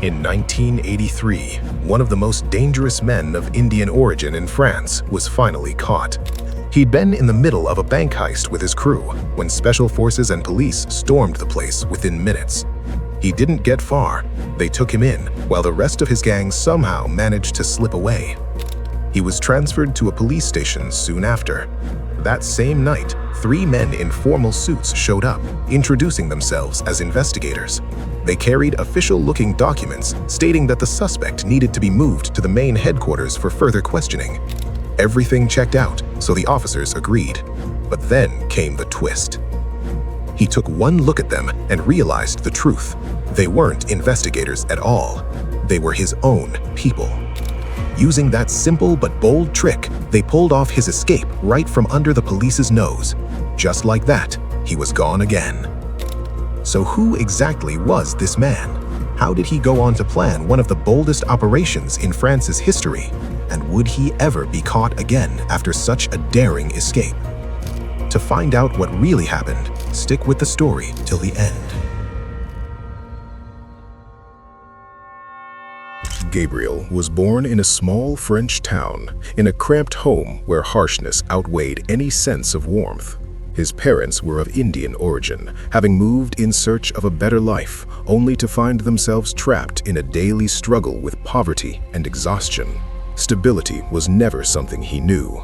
In 1983, one of the most dangerous men of Indian origin in France was finally caught. He'd been in the middle of a bank heist with his crew when special forces and police stormed the place within minutes. He didn't get far. They took him in, while the rest of his gang somehow managed to slip away. He was transferred to a police station soon after. That same night, 3 men in formal suits showed up, introducing themselves as investigators. They carried official-looking documents stating that the suspect needed to be moved to the main headquarters for further questioning. Everything checked out, so the officers agreed. But then came the twist. He took one look at them and realized the truth. They weren't investigators at all. They were his own people. Using that simple but bold trick, they pulled off his escape right from under the police's nose. Just like that, he was gone again. So who exactly was this man? How did he go on to plan one of the boldest operations in France's history? And would he ever be caught again after such a daring escape? To find out what really happened, stick with the story till the end. Gabriel was born in a small French town, in a cramped home where harshness outweighed any sense of warmth. His parents were of Indian origin, having moved in search of a better life, only to find themselves trapped in a daily struggle with poverty and exhaustion. Stability was never something he knew.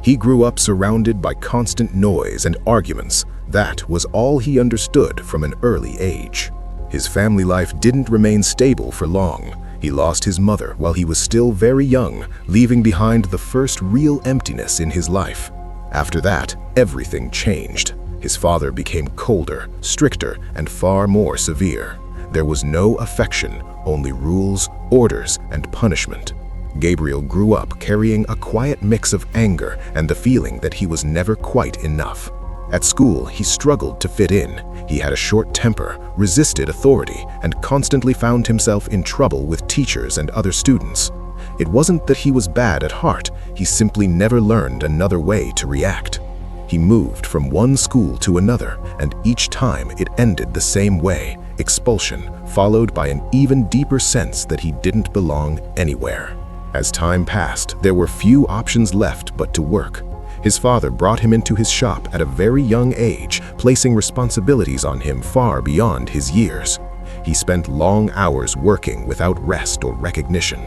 He grew up surrounded by constant noise and arguments. That was all he understood from an early age. His family life didn't remain stable for long. He lost his mother while he was still very young, leaving behind the first real emptiness in his life. After that, everything changed. His father became colder, stricter, and far more severe. There was no affection, only rules, orders, and punishment. Gabriel grew up carrying a quiet mix of anger and the feeling that he was never quite enough. At school, he struggled to fit in. He had a short temper, resisted authority, and constantly found himself in trouble with teachers and other students. It wasn't that he was bad at heart, he simply never learned another way to react. He moved from one school to another, and each time it ended the same way, expulsion, followed by an even deeper sense that he didn't belong anywhere. As time passed, there were few options left but to work. His father brought him into his shop at a very young age, placing responsibilities on him far beyond his years. He spent long hours working without rest or recognition.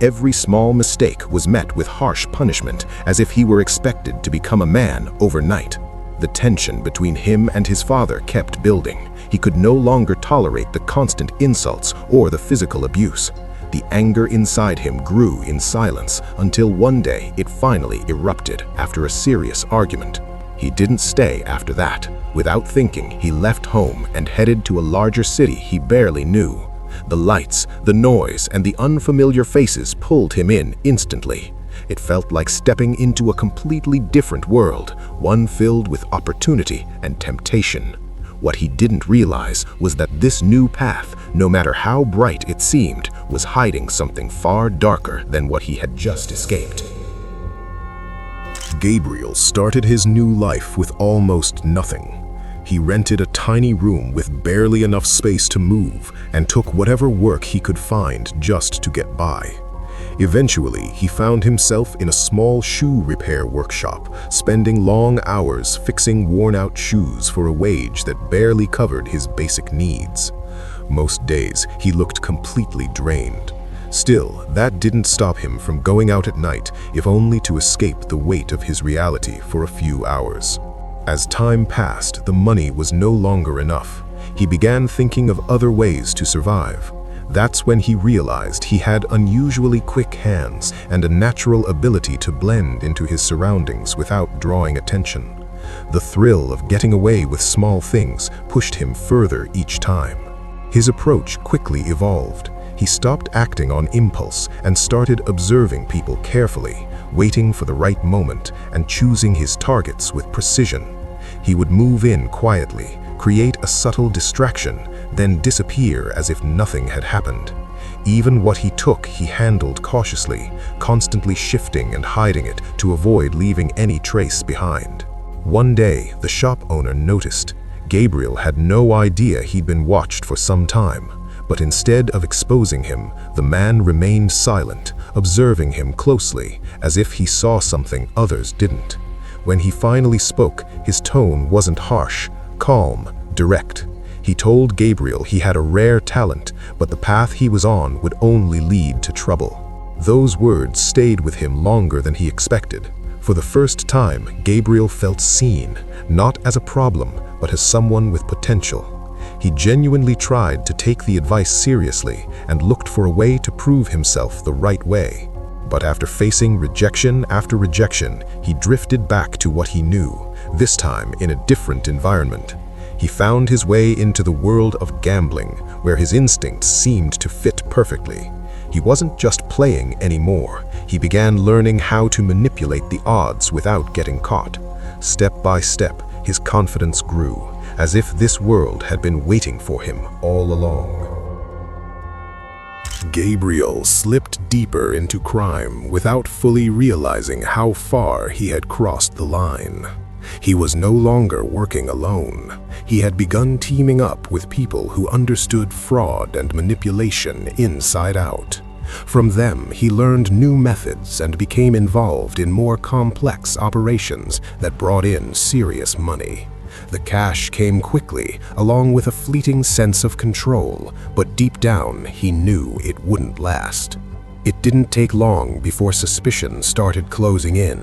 Every small mistake was met with harsh punishment, as if he were expected to become a man overnight. The tension between him and his father kept building. He could no longer tolerate the constant insults or the physical abuse. The anger inside him grew in silence until one day it finally erupted after a serious argument. He didn't stay after that. Without thinking, he left home and headed to a larger city he barely knew. The lights, the noise, and the unfamiliar faces pulled him in instantly. It felt like stepping into a completely different world, one filled with opportunity and temptation. What he didn't realize was that this new path, no matter how bright it seemed, was hiding something far darker than what he had just escaped. Gabriel started his new life with almost nothing. He rented a tiny room with barely enough space to move and took whatever work he could find just to get by. Eventually, he found himself in a small shoe repair workshop, spending long hours fixing worn-out shoes for a wage that barely covered his basic needs. Most days, he looked completely drained. Still, that didn't stop him from going out at night, if only to escape the weight of his reality for a few hours. As time passed, the money was no longer enough. He began thinking of other ways to survive. That's when he realized he had unusually quick hands and a natural ability to blend into his surroundings without drawing attention. The thrill of getting away with small things pushed him further each time. His approach quickly evolved. He stopped acting on impulse and started observing people carefully, waiting for the right moment and choosing his targets with precision. He would move in quietly, create a subtle distraction, then disappear as if nothing had happened. Even what he took, he handled cautiously, constantly shifting and hiding it to avoid leaving any trace behind. One day, the shop owner noticed. Gabriel had no idea he'd been watched for some time, But instead of exposing him, the man remained silent, observing him closely, as if he saw something others didn't. When he finally spoke, his tone wasn't harsh, calm, direct. He told Gabriel he had a rare talent, but the path he was on would only lead to trouble. Those words stayed with him longer than he expected. For the first time, Gabriel felt seen, not as a problem, but as someone with potential. He genuinely tried to take the advice seriously and looked for a way to prove himself the right way. But after facing rejection after rejection, he drifted back to what he knew, this time in a different environment. He found his way into the world of gambling, where his instincts seemed to fit perfectly. He wasn't just playing anymore. He began learning how to manipulate the odds without getting caught. Step by step, his confidence grew, as if this world had been waiting for him all along. Gabriel slipped deeper into crime without fully realizing how far he had crossed the line. He was no longer working alone. He had begun teaming up with people who understood fraud and manipulation inside out. From them, he learned new methods and became involved in more complex operations that brought in serious money. The cash came quickly, along with a fleeting sense of control, but deep down, he knew it wouldn't last. It didn't take long before suspicion started closing in.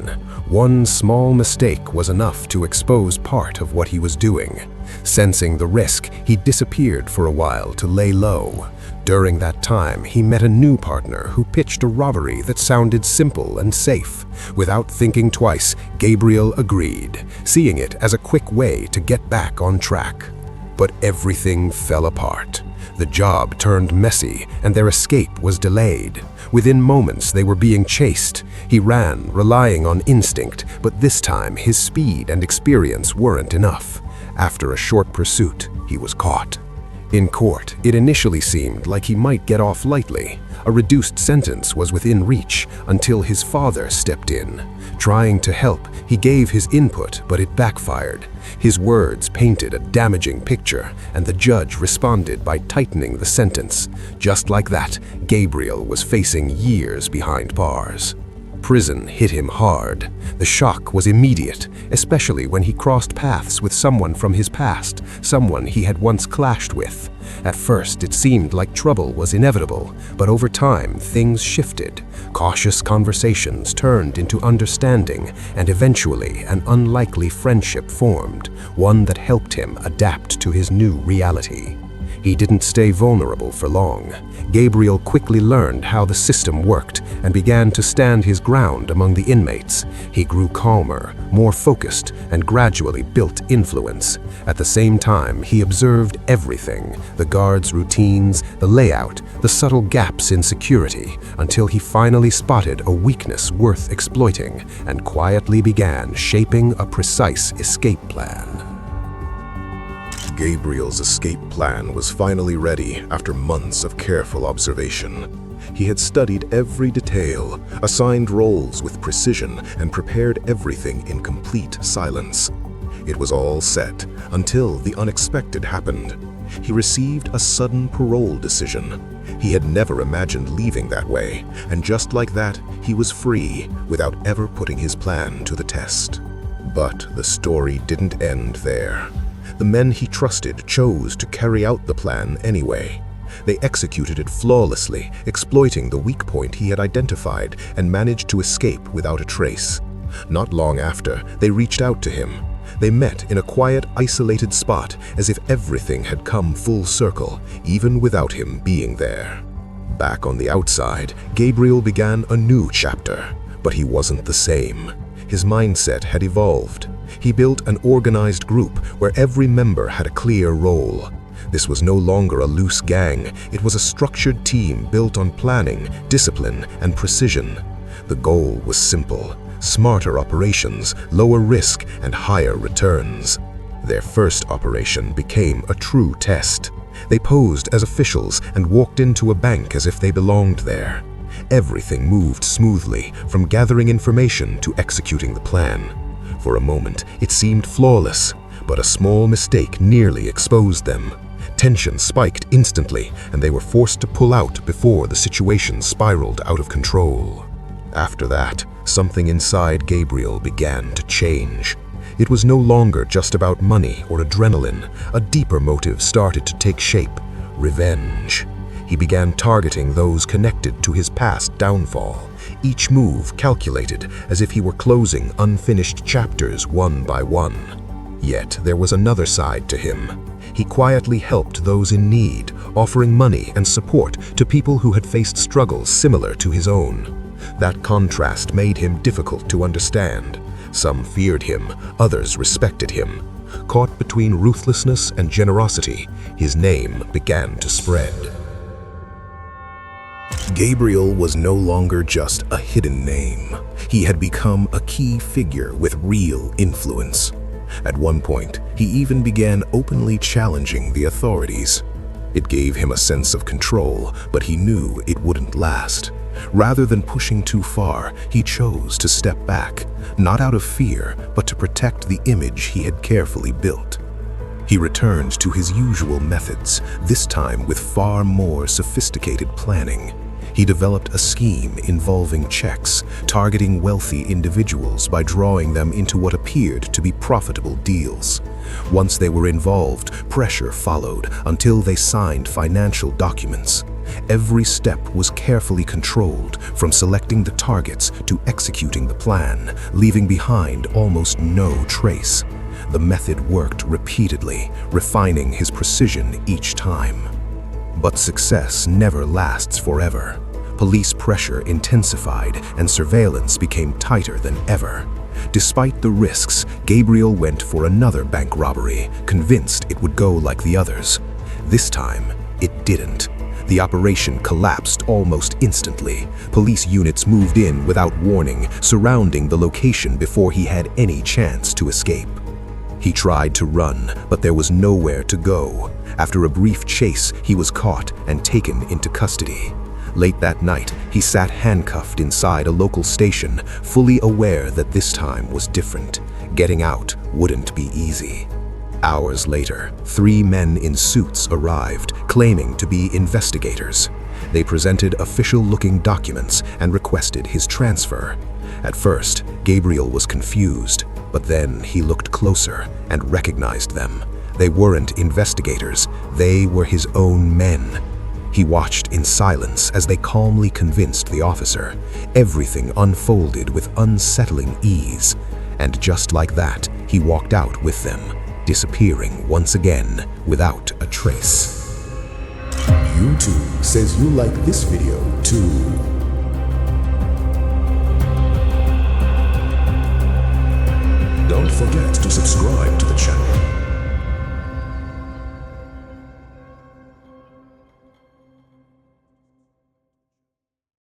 One small mistake was enough to expose part of what he was doing. Sensing the risk, he disappeared for a while to lay low. During that time, he met a new partner who pitched a robbery that sounded simple and safe. Without thinking twice, Gabriel agreed, seeing it as a quick way to get back on track. But everything fell apart. The job turned messy, and their escape was delayed. Within moments, they were being chased. He ran, relying on instinct, but this time his speed and experience weren't enough. After a short pursuit, he was caught. In court, it initially seemed like he might get off lightly. A reduced sentence was within reach until his father stepped in. Trying to help, he gave his input, but it backfired. His words painted a damaging picture, and the judge responded by tightening the sentence. Just like that, Gabriel was facing years behind bars. Prison hit him hard. The shock was immediate, especially when he crossed paths with someone from his past, someone he had once clashed with. At first, it seemed like trouble was inevitable, but over time, things shifted. Cautious conversations turned into understanding, and eventually, an unlikely friendship formed, one that helped him adapt to his new reality. He didn't stay vulnerable for long. Gabriel quickly learned how the system worked and began to stand his ground among the inmates. He grew calmer, more focused, and gradually built influence. At the same time, he observed everything: the guards' routines, the layout, the subtle gaps in security, until he finally spotted a weakness worth exploiting and quietly began shaping a precise escape plan. Gabriel's escape plan was finally ready after months of careful observation. He had studied every detail, assigned roles with precision, and prepared everything in complete silence. It was all set until the unexpected happened. He received a sudden parole decision. He had never imagined leaving that way, and just like that, he was free without ever putting his plan to the test. But the story didn't end there. The men he trusted chose to carry out the plan anyway. They executed it flawlessly, exploiting the weak point he had identified, and managed to escape without a trace. Not long after, they reached out to him. They met in a quiet, isolated spot, as if everything had come full circle, even without him being there. Back on the outside, Gabriel began a new chapter, but he wasn't the same. His mindset had evolved. He built an organized group where every member had a clear role. This was no longer a loose gang. It was a structured team built on planning, discipline, and precision. The goal was simple: smarter operations, lower risk, and higher returns. Their first operation became a true test. They posed as officials and walked into a bank as if they belonged there. Everything moved smoothly, from gathering information to executing the plan. For a moment, it seemed flawless, but a small mistake nearly exposed them. Tension spiked instantly, and they were forced to pull out before the situation spiraled out of control. After that, something inside Gabriel began to change. It was no longer just about money or adrenaline. A deeper motive started to take shape: revenge. He began targeting those connected to his past downfall, each move calculated as if he were closing unfinished chapters one by one. Yet there was another side to him. He quietly helped those in need, offering money and support to people who had faced struggles similar to his own. That contrast made him difficult to understand. Some feared him, others respected him. Caught between ruthlessness and generosity, his name began to spread. Gabriel was no longer just a hidden name. He had become a key figure with real influence. At one point, he even began openly challenging the authorities. It gave him a sense of control, but he knew it wouldn't last. Rather than pushing too far, he chose to step back, not out of fear, but to protect the image he had carefully built. He returned to his usual methods, this time with far more sophisticated planning. He developed a scheme involving checks, targeting wealthy individuals by drawing them into what appeared to be profitable deals. Once they were involved, pressure followed until they signed financial documents. Every step was carefully controlled, from selecting the targets to executing the plan, leaving behind almost no trace. The method worked repeatedly, refining his precision each time. But success never lasts forever. Police pressure intensified and surveillance became tighter than ever. Despite the risks, Gabriel went for another bank robbery, convinced it would go like the others. This time, it didn't. The operation collapsed almost instantly. Police units moved in without warning, surrounding the location before he had any chance to escape. He tried to run, but there was nowhere to go. After a brief chase, he was caught and taken into custody. Late that night, he sat handcuffed inside a local station, fully aware that this time was different. Getting out wouldn't be easy. Hours later, 3 men in suits arrived, claiming to be investigators. They presented official-looking documents and requested his transfer. At first, Gabriel was confused, but then he looked closer and recognized them. They weren't investigators, they were his own men. He watched in silence as they calmly convinced the officer. Everything unfolded with unsettling ease. And just like that, he walked out with them, disappearing once again without a trace. YouTube says you like this video too.